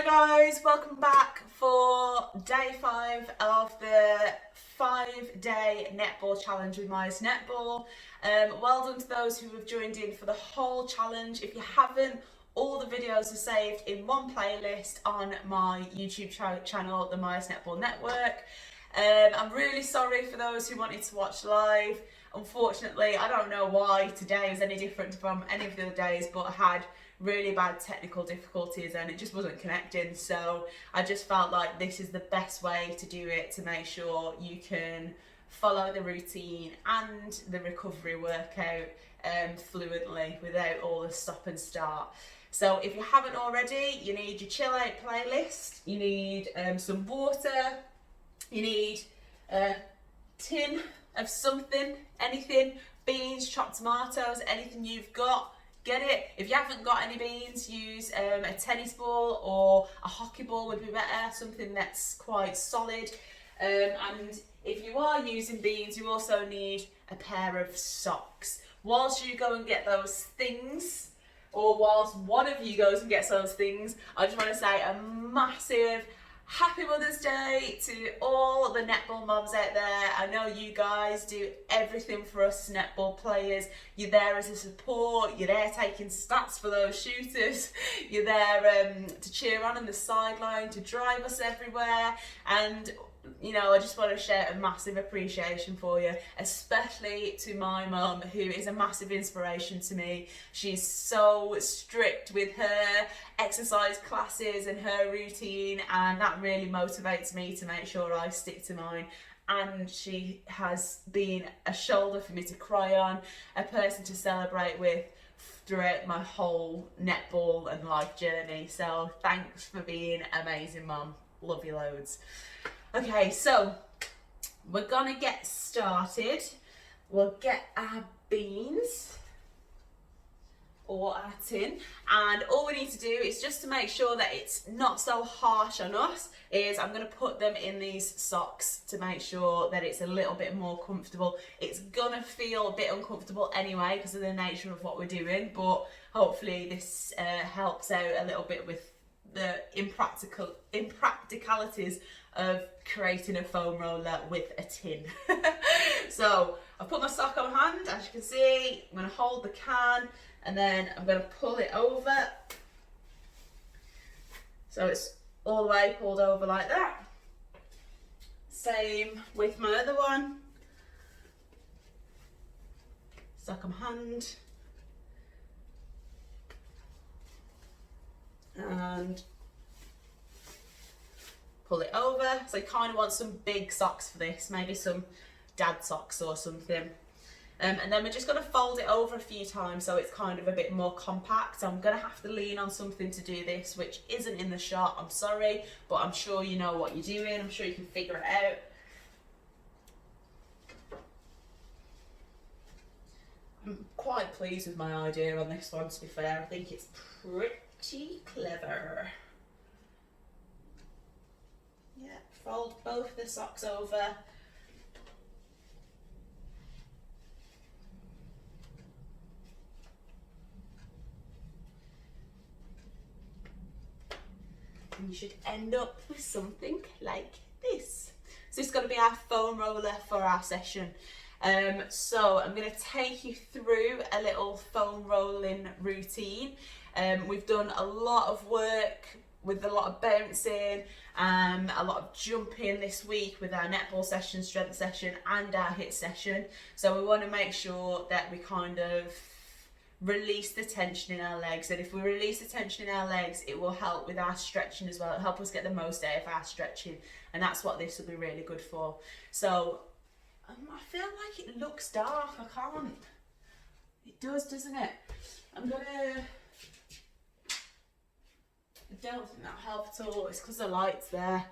Hi guys, welcome back for day 5 of the 5-day netball challenge with Myers Netball. Well done to those who have joined in for the whole challenge. If you haven't, all the videos are saved in one playlist on my YouTube channel, the Myers Netball Network. I'm really sorry for those who wanted to watch live. Unfortunately, I don't know why today was any different from any of the other days, but I had really bad technical difficulties and it just wasn't connecting, so I just felt like this is the best way to do it, to make sure you can follow the routine and the recovery workout fluently without all the stop and start. So if you haven't already, you need your chill out playlist, you need some water, you need a tin of something, anything, beans, chopped tomatoes, anything you've got. Get it. If you haven't got any beans, use a tennis ball or a hockey ball would be better, something that's quite solid. And if you are using beans, you also need a pair of socks. Whilst you go and get those things, or whilst one of you goes and gets those things, I just want to say a massive Happy Mother's Day to all the netball moms out there. I know you guys do everything for us netball players. You're there as a support, you're there taking stats for those shooters, you're there to cheer on the sideline, to drive us everywhere, and you know, I just want to share a massive appreciation for you, especially to my mum, who is a massive inspiration to me. She's so strict with her exercise classes and her routine, and that really motivates me to make sure I stick to mine. And she has been a shoulder for me to cry on, a person to celebrate with throughout my whole netball and life journey. So thanks for being amazing, Mum. Love you loads. Okay, so we're gonna get started. We'll get our beans or our tin, and all we need to do is, just to make sure that it's not so harsh on us, is I'm gonna put them in these socks to make sure that it's a little bit more comfortable. It's gonna feel a bit uncomfortable anyway because of the nature of what we're doing, but hopefully this helps out a little bit with the impracticalities of creating a foam roller with a tin. So I've put my sock on hand, as you can see. I'm going to hold the can and then I'm going to pull it over, so it's all the way pulled over like that. Same with my other one. Sock on hand and pull it over. So I kind of want some big socks for this, maybe some dad socks or something. And then we're just going to fold it over a few times so it's kind of a bit more compact. So I'm going to have to lean on something to do this, which isn't in the shot, I'm sorry, but I'm sure you know what you're doing. I'm sure you can figure it out. I'm quite pleased with my idea on this one, to be fair. I think it's pretty clever. Yeah, fold both the socks over. And you should end up with something like this. So it's going to be our foam roller for our session. So I'm going to take you through a little foam rolling routine. We've done a lot of work with a lot of bouncing, a lot of jumping this week with our netball session, strength session and our HITT session. So we want to make sure that we kind of release the tension in our legs, and if we release the tension in our legs, it will help with our stretching as well. It'll help us get the most out of our stretching, and that's what this will be really good for. So I feel like it looks dark. I can't. It does, doesn't it? I don't think that'll help at all. It's because the light's there.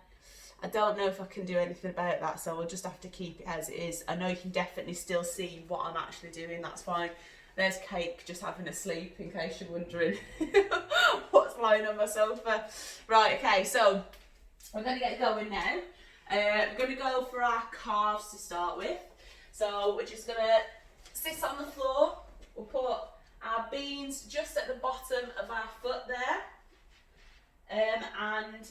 I don't know if I can do anything about that, so we'll just have to keep it as it is. I know you can definitely still see what I'm actually doing, that's fine. There's Cake just having a sleep, in case you're wondering what's lying on my sofa. Right, okay, so we're going to get going now. We're going to go for our calves to start with. So we're just going to sit on the floor. We'll put our beans just at the bottom of our foot there. And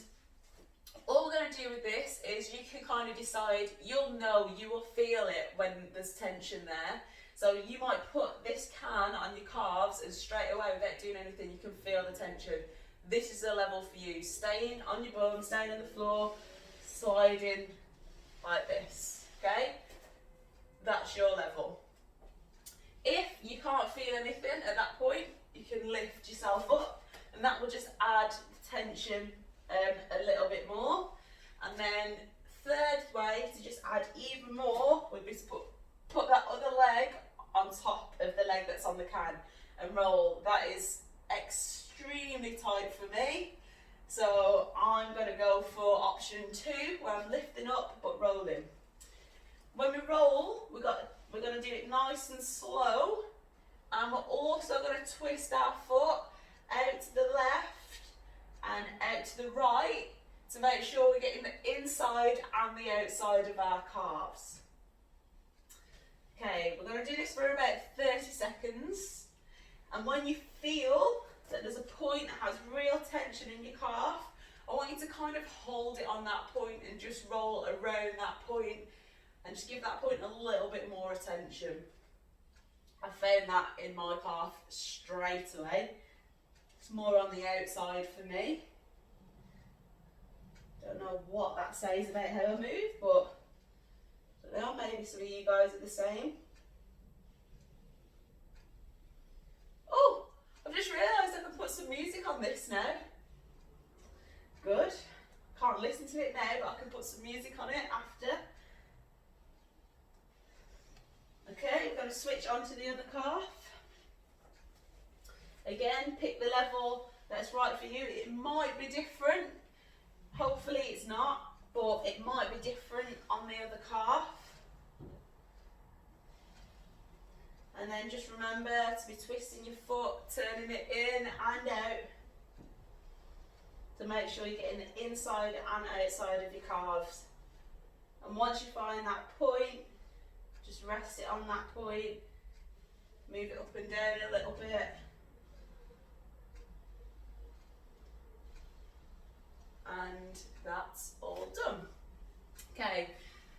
all we're going to do with this is you can kind of decide, you'll know, you will feel it when there's tension there. So you might put this can on your calves and straight away without doing anything you can feel the tension. This is the level for you. Staying on your bum, staying on the floor, sliding like this, okay? That's your level. If you can't feel anything at that point, you can lift yourself up and that will just add tension a little bit more. And then third way to just add even more would be to put that other leg on top of the leg that's on the can and roll. That is extremely tight for me, so I'm going to go for option 2 where I'm lifting up but rolling. When we roll, we're going to do it nice and slow, and we're also going to twist our foot out to the left and out to the right to make sure we're getting the inside and the outside of our calves. Okay, we're going to do this for about 30 seconds, and when you feel that there's a point that has real tension in your calf, I want you to kind of hold it on that point and just roll around that point and just give that point a little bit more attention. I found that in my calf straight away. It's more on the outside for me. Don't know what that says about how I move, but I don't know, maybe some of you guys are the same. Oh, I've just realised I can put some music on this now. Good. Can't listen to it now, but I can put some music on it after. Okay, we're going to switch on to the other calf. Again, pick the level that's right for you. It might be different. Hopefully it's not, but it might be different on the other calf. And then just remember to be twisting your foot, turning it in and out to make sure you're getting the inside and outside of your calves. And once you find that point, just rest it on that point, move it up and down a little bit. And that's all done. Okay,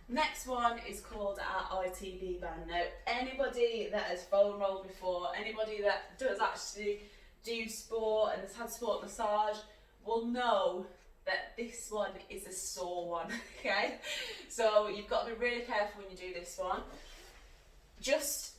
next one is called our Otp Band. Now, anybody that has foam rolled before, anybody that does actually do sport and has had sport massage will know that this one is a sore one, okay? So you've got to be really careful when you do this one. Just,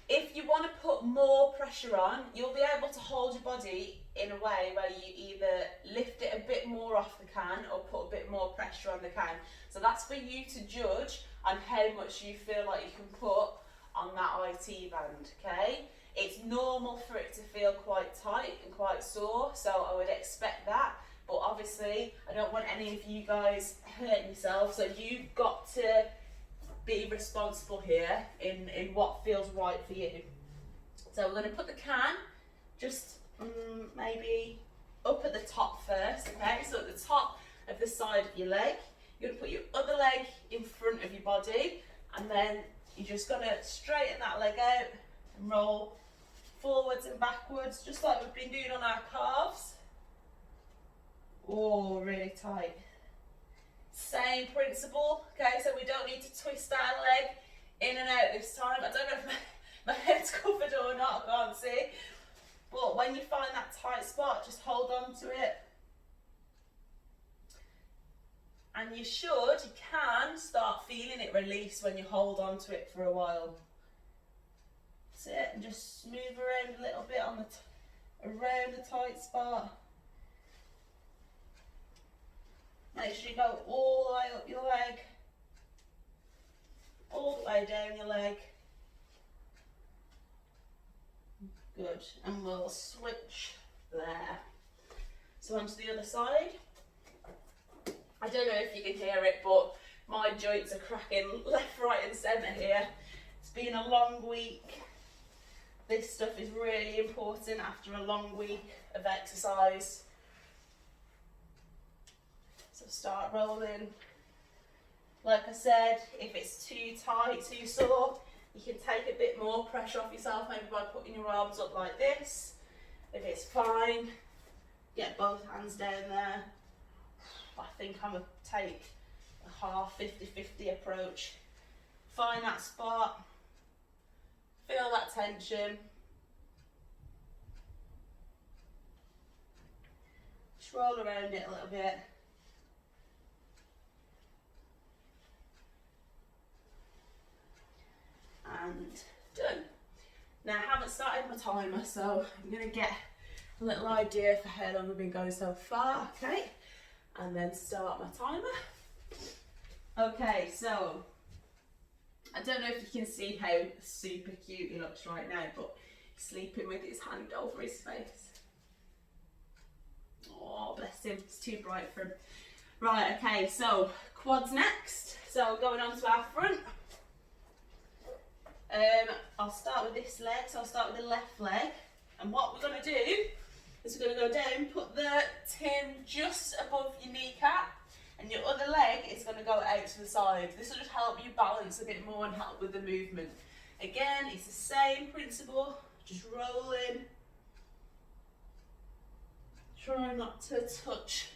if you want to put more pressure on, you'll be able to hold your body in a way where you either lift it a bit more off the can or put a bit more pressure on the can. So that's for you to judge on how much you feel like you can put on that IT band, okay? It's normal for it to feel quite tight and quite sore, so I would expect that. But obviously, I don't want any of you guys hurting yourself, so you've got to be responsible here in what feels right for you. So we're going to put the can just maybe up at the top first, okay? So at the top of the side of your leg, you're going to put your other leg in front of your body, and then you're just going to straighten that leg out and roll forwards and backwards, just like we've been doing on our calves. Oh, really tight. Same principle, okay, so we don't need to twist our leg in and out this time. I don't know if my head's covered or not, I can't see. But when you find that tight spot, just hold on to it. And you can start feeling it release when you hold on to it for a while. That's it, and just move around a little bit on around the tight spot. Make sure you go all the way up your leg, all the way down your leg. Good, and we'll switch there. So onto the other side. I don't know if you can hear it, but my joints are cracking left, right and centre here. It's been a long week. This stuff is really important after a long week of exercise. So start rolling. Like I said, if it's too tight, too sore, you can take a bit more pressure off yourself, maybe by putting your arms up like this. If it's fine, get both hands down there. I think I'm going to take a half 50-50 approach. Find that spot, feel that tension. Just roll around it a little bit. And done. Now I haven't started my timer, so I'm going to get a little idea for how long I've been going so far, okay? And then start my timer. Okay, so I don't know if you can see how super cute he looks right now, but he's sleeping with his hand over his face. Oh, bless him, it's too bright for him. Right, okay, so quads next. So going on to our front. I'll start with this leg, so I'll start with the left leg. And what we're going to do is we're going to go down, put the tin just above your kneecap, and your other leg is going to go out to the side. This will just help you balance a bit more and help with the movement. Again, it's the same principle, just rolling. Try not to touch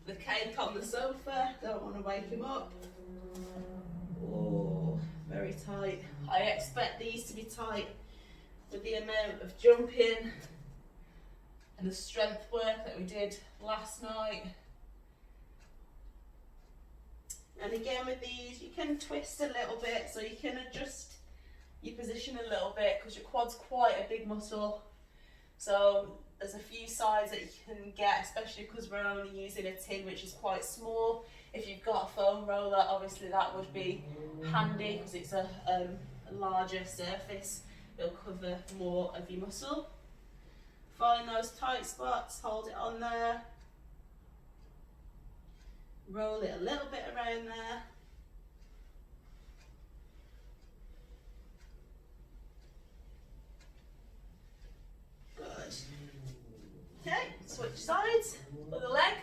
the cake on the sofa, don't want to wake him up. Oh, very tight. I expect these to be tight with the amount of jumping and the strength work that we did last night. And again with these, you can twist a little bit, so you can adjust your position a little bit because your quad's quite a big muscle. So there's a few sides that you can get, especially because we're only using a tin which is quite small. If you've got a foam roller, obviously that would be handy because it's a larger surface. It'll cover more of your muscle. Find those tight spots, hold it on there. Roll it a little bit around there. Good. Okay, switch sides, other leg.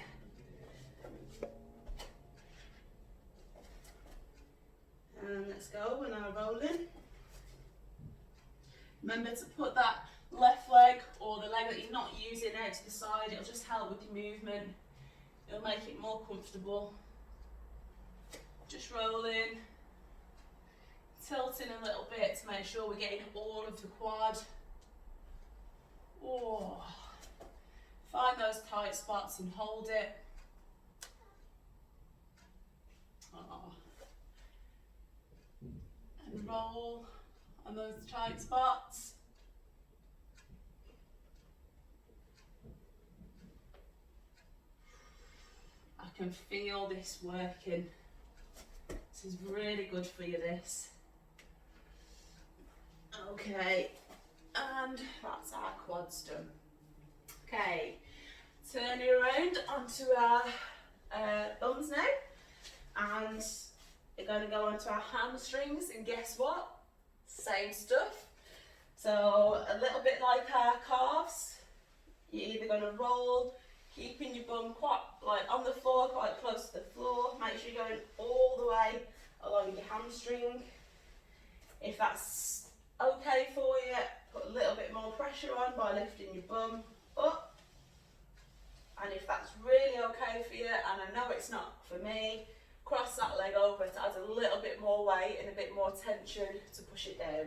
And let's go, we're now rolling. Remember to put that left leg or the leg that you're not using out to the side. It'll just help with your movement. It'll make it more comfortable. Just rolling, tilting a little bit to make sure we're getting all of the quad. Oh. Find those tight spots and hold it. Oh. And roll on those tight spots. I can feel this working. This is really good for you, this. Okay, and that's our quads done. Okay, turn it around onto our thumbs now, and we're going to go onto our hamstrings, and guess what? Same stuff. So a little bit like our calves, you're either going to roll, keeping your bum quite like on the floor, quite close to the floor. Make sure you're going all the way along your hamstring. If that's okay for you, put a little bit more pressure on by lifting your bum up. And if that's really okay for you, and I know it's not for me, cross that leg over to add a little bit more weight and a bit more tension to push it down.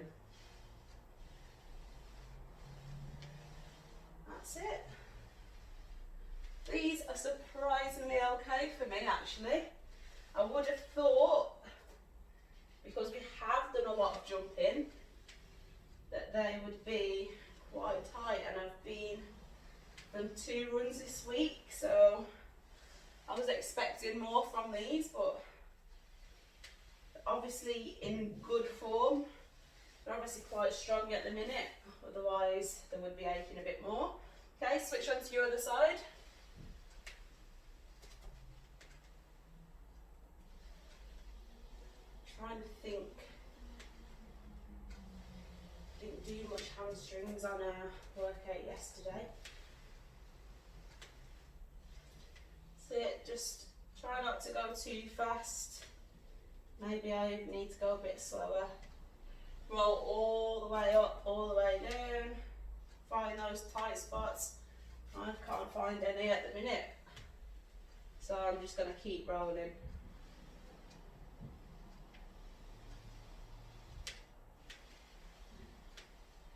That's it. These are surprisingly okay for me, actually. I would have thought, because we have done a lot of jumping, that they would be quite tight, and I've done 2 runs this week, so I was expecting more from these, but obviously in good form. They're obviously quite strong at the minute, otherwise they would be aching a bit more. Okay, switch on to your other side. Trying to think. Didn't do much hamstrings on our workout yesterday. So just try not to go too fast. Maybe I need to go a bit slower. Roll all the way up, all the way down. Find those tight spots. I can't find any at the minute, so I'm just going to keep rolling.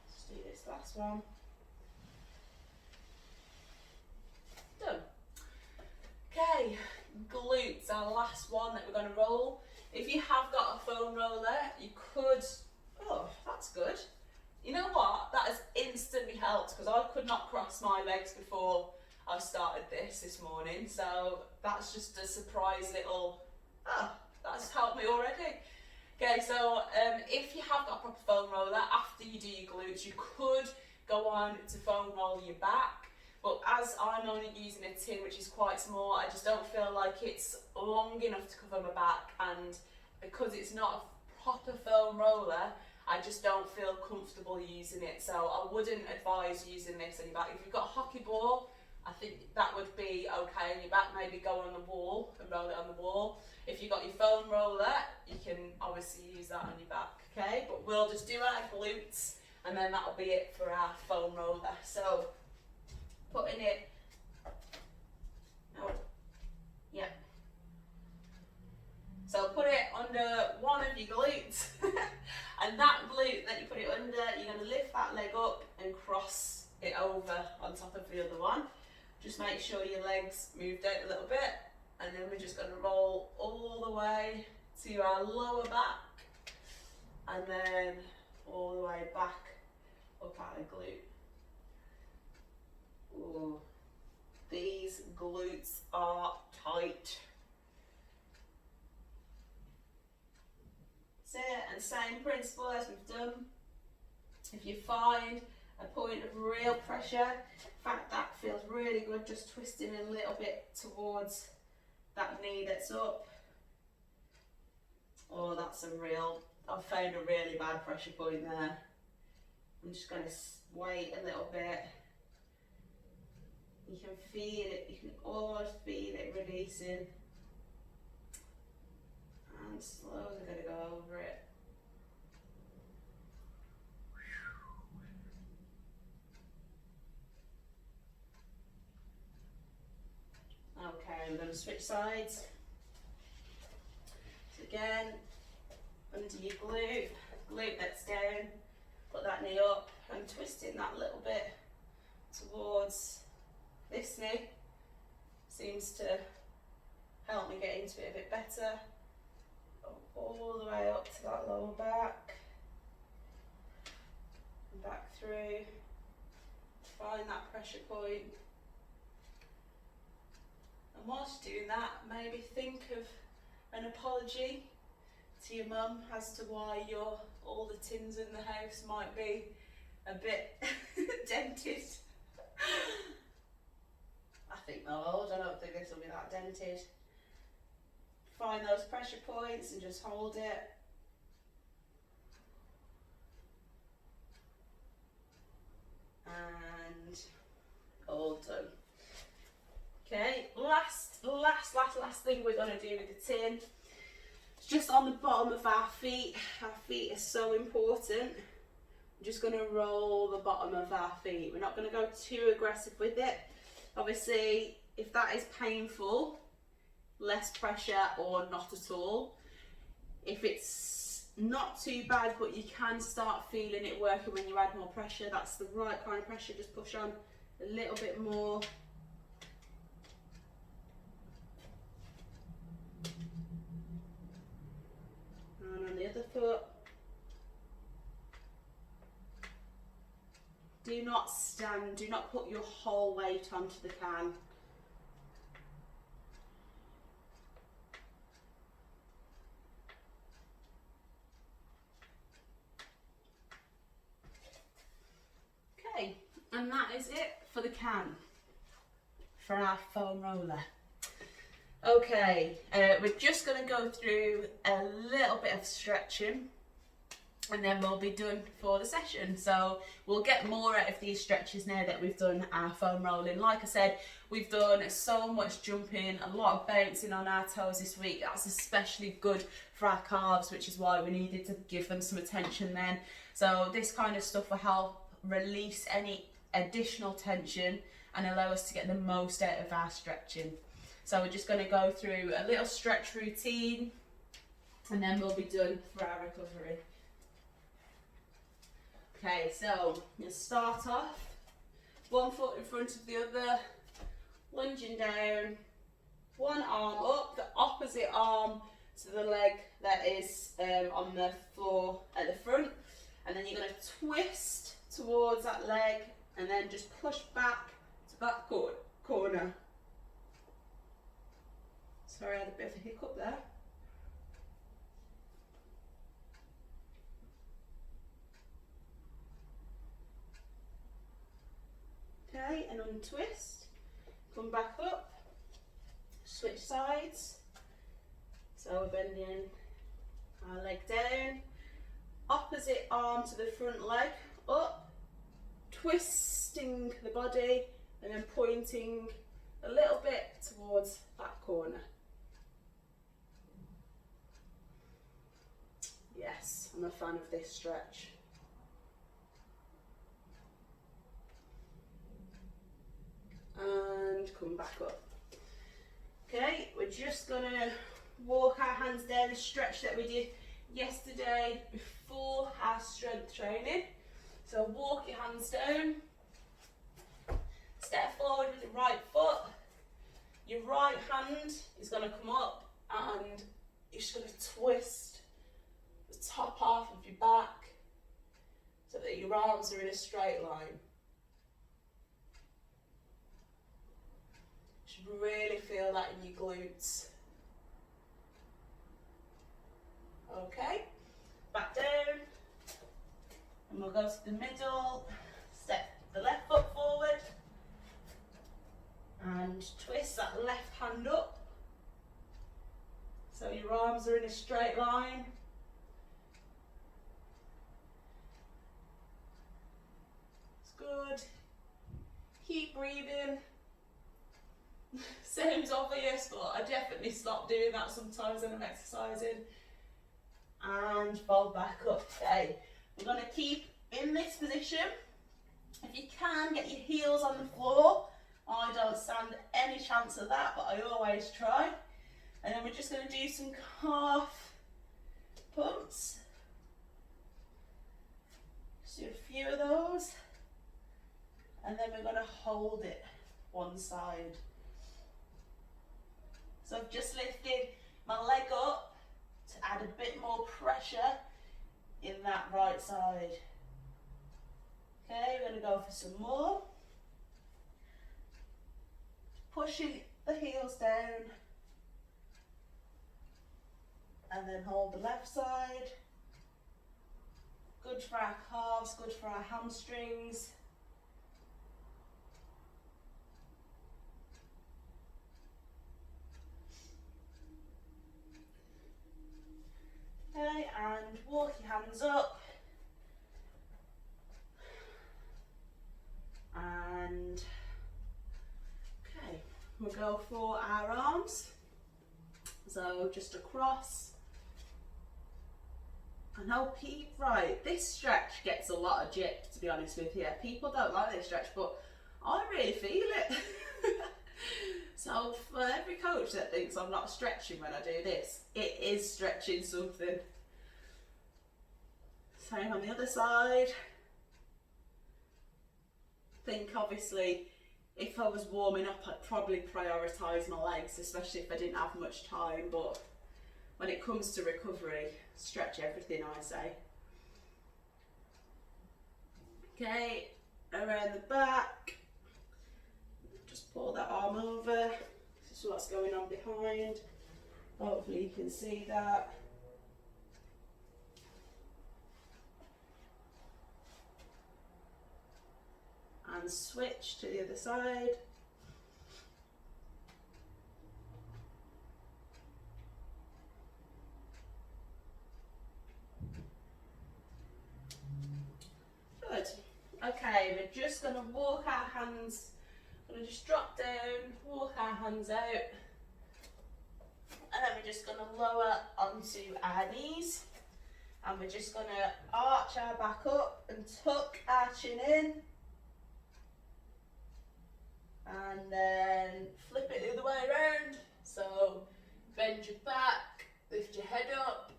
Let's do this last one. Done. Okay, glutes, our last one that we're going to roll. If you have got a foam roller, you could, oh, that's good. You know what, that has instantly helped because I could not cross my legs before I started this morning. So that's just a surprise little, that's helped me already. Okay, so if you have got a proper foam roller, after you do your glutes, you could go on to foam roll your back. But as I'm only using a tin, which is quite small, I just don't feel like it's long enough to cover my back. And because it's not a proper foam roller, I just don't feel comfortable using it. So I wouldn't advise using this on your back. If you've got a hockey ball, I think that would be okay on your back. Maybe go on the wall and roll it on the wall. If you've got your foam roller, you can obviously use that on your back, okay? But we'll just do our glutes and then that'll be it for our foam roller. So putting it, yeah. So put it under one of your glutes and that glute that you put it under, you're going to lift that leg up and cross it over on top of the other one. Just make sure your legs moved out a little bit and then we're just going to roll all the way to our lower back and then all the way back up at the glute. Ooh, these glutes are tight. That's it, and same principle as we've done. If you find a point of real pressure, in fact that feels really good, just twisting a little bit towards that knee that's up. Oh, that's a real, I've found a really bad pressure point there. I'm just going to wait a little bit. You can feel it, you can almost feel it releasing. And slowly going to go over it. Okay, I'm going to switch sides. So again, under your glute that's down, put that knee up and twisting that little bit towards this knee. Seems to help me get into it a bit better. All the way up to that lower back. And back through. Find that pressure point. And whilst you're doing that, maybe think of an apology to your mum as to why all the tins in the house might be a bit dented. I think they'll hold, I don't think this will be that dented. Find those pressure points and just hold it. And all done. Okay, last thing we're going to do with the tin. It's just on the bottom of our feet. Our feet are so important. I'm just going to roll the bottom of our feet. We're not going to go too aggressive with it. Obviously, if that is painful, less pressure or not at all. If it's not too bad but you can start feeling it working when you add more pressure, that's the right kind of pressure. Just push on a little bit more. And on the other foot. Do not stand, do not put your whole weight onto the can. Okay, and that is it for the can, for our foam roller. Okay, we're just going to go through a little bit of stretching and then we'll be done for the session. So we'll get more out of these stretches now that we've done our foam rolling. Like I said, we've done so much jumping, a lot of bouncing on our toes this week. That's especially good for our calves, which is why we needed to give them some attention then. So this kind of stuff will help release any additional tension and allow us to get the most out of our stretching. So we're just going to go through a little stretch routine, and then we'll be done for our recovery. Okay, so you'll start off, one foot in front of the other, lunging down, one arm up, the opposite arm to the leg that is on the floor at the front, and then you're going to twist towards that leg and then just push back to that corner. Sorry, I had a bit of a hiccup there. Okay, and untwist, come back up, switch sides. So we're bending our leg down, opposite arm to the front leg, up, twisting the body, and then pointing a little bit towards that corner. Yes, I'm a fan of this stretch. And come back up. Okay, we're just gonna walk our hands down the stretch that we did yesterday before our strength training. So walk your hands down, step forward with the right foot, your right hand is going to come up and you're just going to twist the top half of your back so that your arms are in a straight line. You should really feel that in your glutes. Okay, back down, and we'll go to the middle, step the left foot forward, and twist that left hand up, so your arms are in a straight line. It's good, keep breathing. Sounds obvious, but I definitely stop doing that sometimes when I'm exercising. And fold back up. Okay, we're going to keep in this position. If you can, get your heels on the floor. I don't stand any chance of that, but I always try. And then we're just going to do some calf pumps. Just do a few of those. And then we're going to hold it one side. So I've just lifted my leg up to add a bit more pressure in that right side. Okay, we're going to go for some more. Pushing the heels down. And then hold the left side. Good for our calves, good for our hamstrings. Okay, and walk your hands up. And okay, we'll go for our arms. So just across. I know right, this stretch gets a lot of jip, to be honest with you. People don't like this stretch, but I really feel it. So for every coach that thinks I'm not stretching when I do this, it is stretching something. Same on the other side. I think obviously if I was warming up, I'd probably prioritise my legs, especially if I didn't have much time, but when it comes to recovery, stretch everything, I say. Okay, around the back. Just pull that arm over. This is what's going on behind. Hopefully you can see that. And switch to the other side. Good. Okay, we're just going to walk our hands. We're going to just drop down, walk our hands out, and then we're just going to lower onto our knees, and we're just going to arch our back up and tuck our chin in. and then flip it the other way around. So bend your back, lift your head up,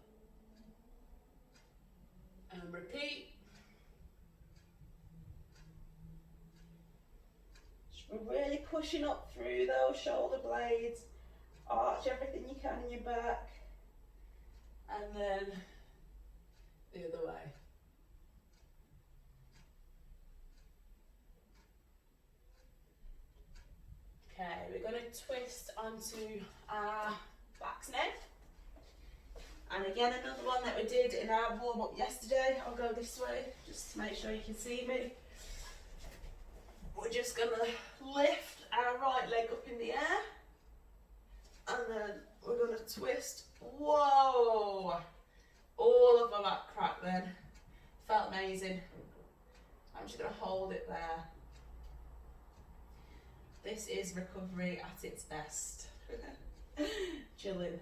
and repeat. We're really pushing up through those shoulder blades. Arch everything you can in your back, and then the other way. Okay, we're going to twist onto our backs now. And again, another one that we did in our warm-up yesterday. I'll go this way, just to make sure you can see me. We're just going to lift our right leg up in the air. And then we're going to twist. Whoa! All of my back crack then. Felt amazing. I'm just going to hold it there. This is recovery at its best. Chilling.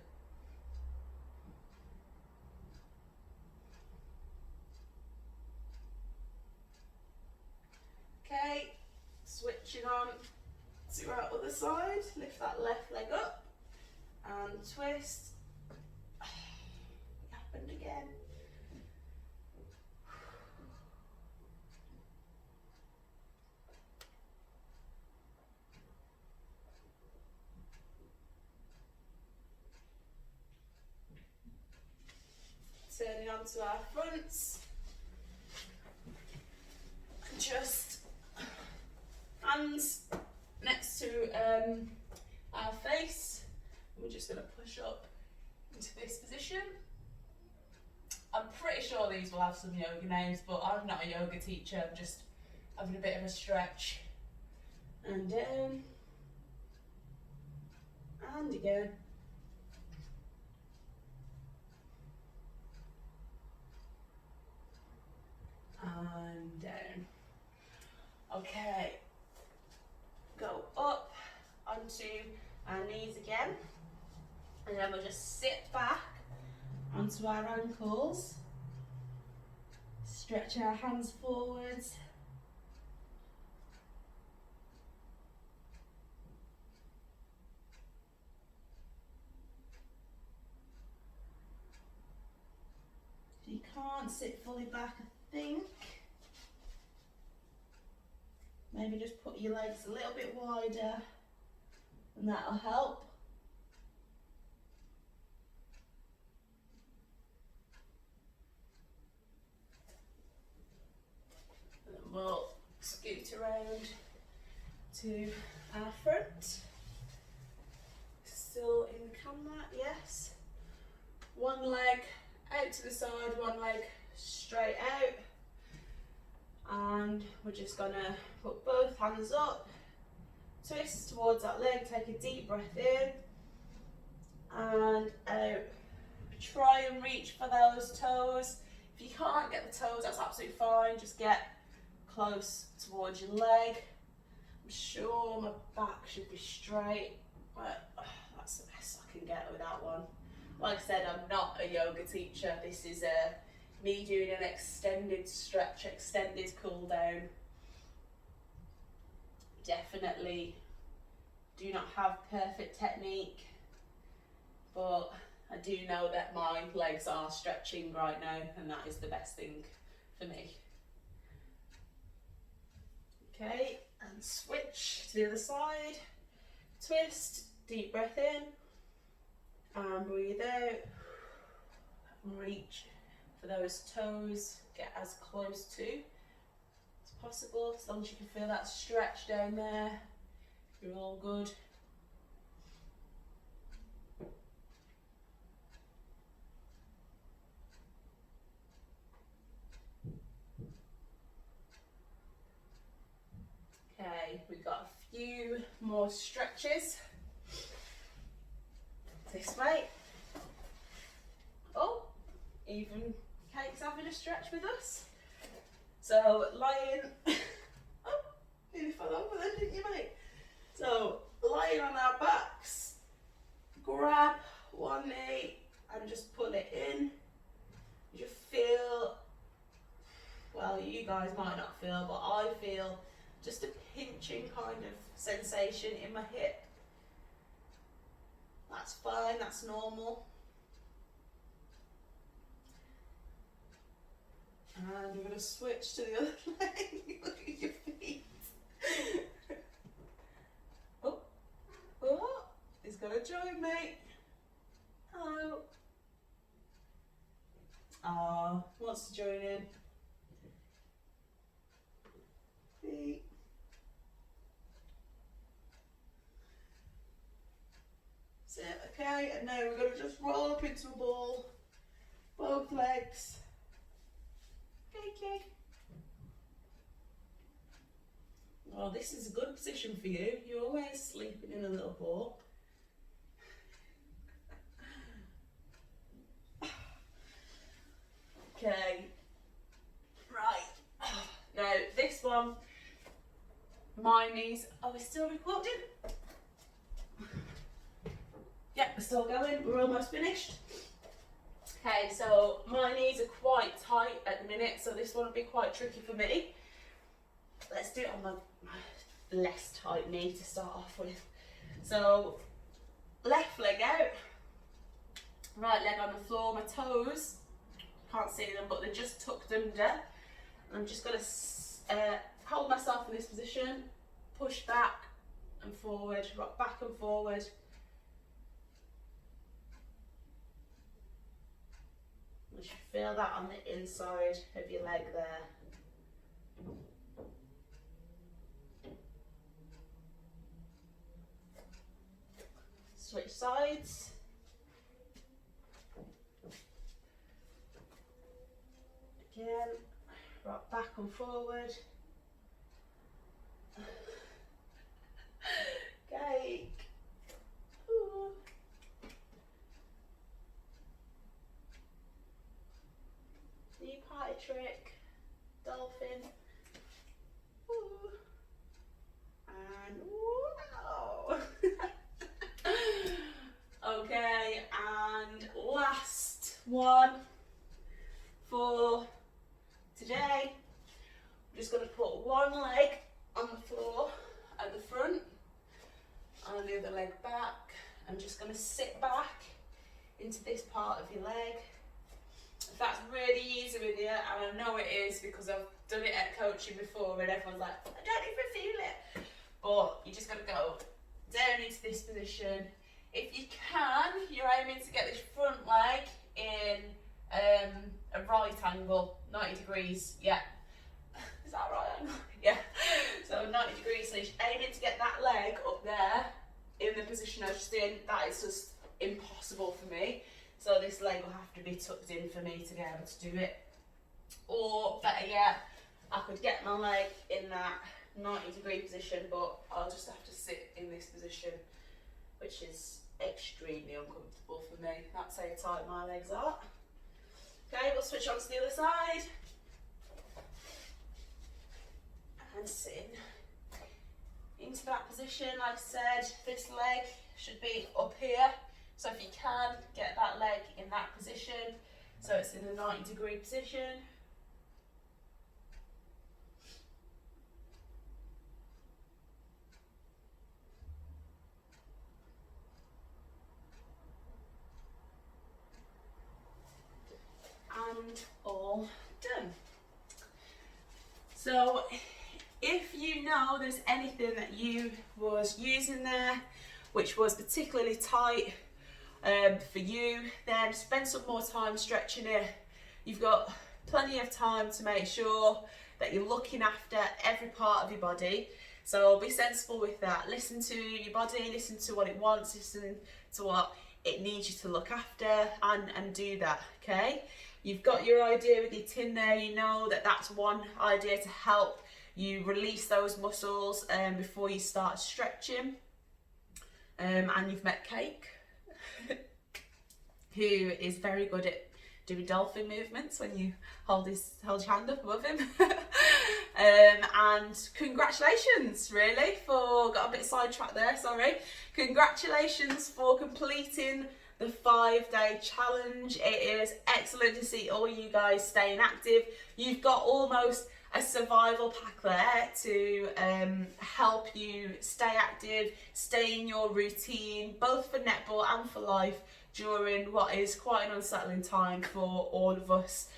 Okay, switching on to our other side. Lift that left leg up and twist. It happened again. Turning onto our fronts. Just hands next to our face. We're just going to push up into this position. I'm pretty sure these will have some yoga names, but I'm not a yoga teacher. I'm just having a bit of a stretch. And down. And again. And down. Okay, go up onto our knees again, and then we'll just sit back onto our ankles, stretch our hands forwards, if you can't sit fully back, I think maybe just put your legs a little bit wider and that'll help. And then we'll scoot around to our front. Still in the camera, yes. One leg out to the side, one leg straight out. And we're just gonna put both hands up, twist towards that leg, take a deep breath in and out. Try and reach for those toes. If you can't get the toes, that's absolutely fine. Just get close towards your leg. I'm sure my back should be straight, but that's the best I can get with that one. Like I said, I'm not a yoga teacher. This is me doing an extended stretch, extended cool down. Definitely do not have perfect technique, but I do know that my legs are stretching right now, and that is the best thing for me. Okay, and switch to the other side. Twist, deep breath in, and breathe out. And reach for those toes, get as close to as possible, as long as you can feel that stretch down there. You're all good. Okay, we've got a few more stretches. This way. Oh, even Kate's having a stretch with us. So lying, oh, you fell over then, didn't you, mate? So lying on our backs, grab one knee and just pull it in. You feel, well, you guys might not feel, but I feel just a pinching kind of sensation in my hip. That's fine, that's normal. And we're going to switch to the other leg. Look at your feet. Oh, oh, he's going to join me. Hello. Oh, wants to join in. Feet. That's it, okay, and now we're going to just roll up into a ball. Both legs. Okay. Oh, this is a good position for you. You're always sleeping in a little ball. Okay. Right. Now, this one, my knees. Are we still recording? Yep, we're still going. We're almost finished. Okay, so my knees are quite tight at the minute, so this one will be quite tricky for me. Let's do it on my less tight knee to start off with. So, left leg out, right leg on the floor, my toes, can't see them, but they're just tucked under. I'm just going to hold myself in this position, push back and forward, rock back and forward. You should feel that on the inside of your leg there. Switch sides. Again, rock back and forward. Cake. Ooh. New party trick. Dolphin. Ooh. And wow. Okay, and last one for today. I'm just going to put one leg on the floor at the front and the other leg back. I'm just going to sit back into this part of your leg. If that's really easy with you, and I know it is because I've done it at coaching before and everyone's like, I don't even feel it. But you just got to go down into this position. If you can, you're aiming to get this front leg in a right angle, 90 degrees, yeah. Is that right angle? Yeah. So 90 degrees, so you're aiming to get that leg up there in the position I was just in. That is just impossible for me. So this leg will have to be tucked in for me to be able to do it. Or better yet, I could get my leg in that 90 degree position, but I'll just have to sit in this position, which is extremely uncomfortable for me. That's how tight my legs are. Okay, we'll switch on to the other side. And sit into that position. Like I said, this leg should be up here. So if you can, get that leg in that position. So it's in a 90 degree position. And all done. So if you know there's anything that you was using there which was particularly tight for you, then spend some more time stretching it. You've got plenty of time to make sure that you're looking after every part of your body. So be sensible with that. Listen to your body, listen to what it wants, listen to what it needs you to look after, and do that, okay? You've got your idea with your tin there. You know that that's one idea to help you release those muscles before you start stretching. And you've met Cake, who is very good at doing dolphin movements when you hold your hand up above him. And congratulations, really, got a bit sidetracked there, sorry. Congratulations for completing the 5-day challenge. It is excellent to see all you guys staying active. You've got almost a survival pack there to help you stay active, stay in your routine, both for netball and for life during what is quite an unsettling time for all of us.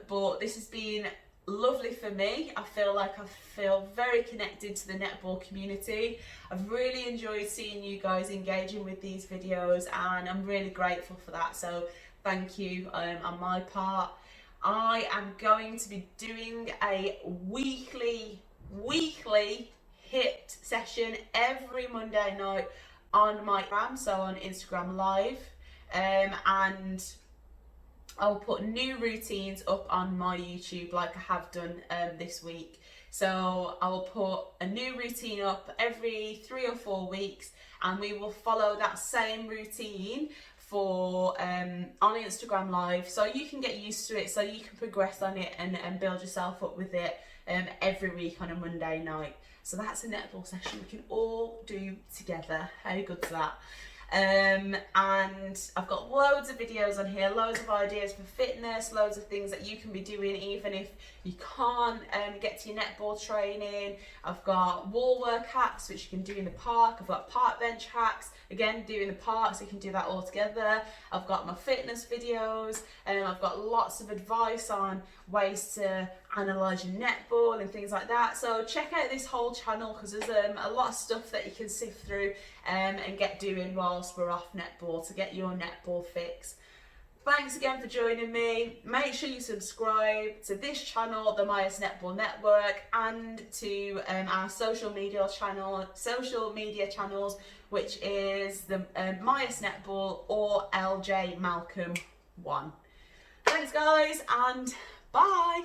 But this has been lovely for me. I feel very connected to the netball community. I've really enjoyed seeing you guys engaging with these videos, and I'm really grateful for that, so thank you on my part. I am going to be doing a weekly HITT session every Monday night on my Instagram, so on Instagram Live, and I'll put new routines up on my YouTube like I have done this week. So I will put a new routine up every 3 or 4 weeks, and we will follow that same routine for on Instagram Live, so you can get used to it, so you can progress on it and build yourself up with it every week on a Monday night. So that's a netball session we can all do together. How good's that? And I've got loads of videos on here, loads of ideas for fitness, loads of things that you can be doing even if you can't get to your netball training. I've got wall work hacks which you can do in the park. I've got park bench hacks, again, do in the park, so you can do that all together. I've got my fitness videos, and I've got lots of advice on ways to analyse your netball and things like that. So check out this whole channel, because there's a lot of stuff that you can sift through and get doing whilst we're off netball to get your netball fix. Thanks again for joining me. Make sure you subscribe to this channel, the Myers Netball Network, and to our social media channels, which is the Myers Netball or LJ Malcolm 1. Thanks guys, and bye.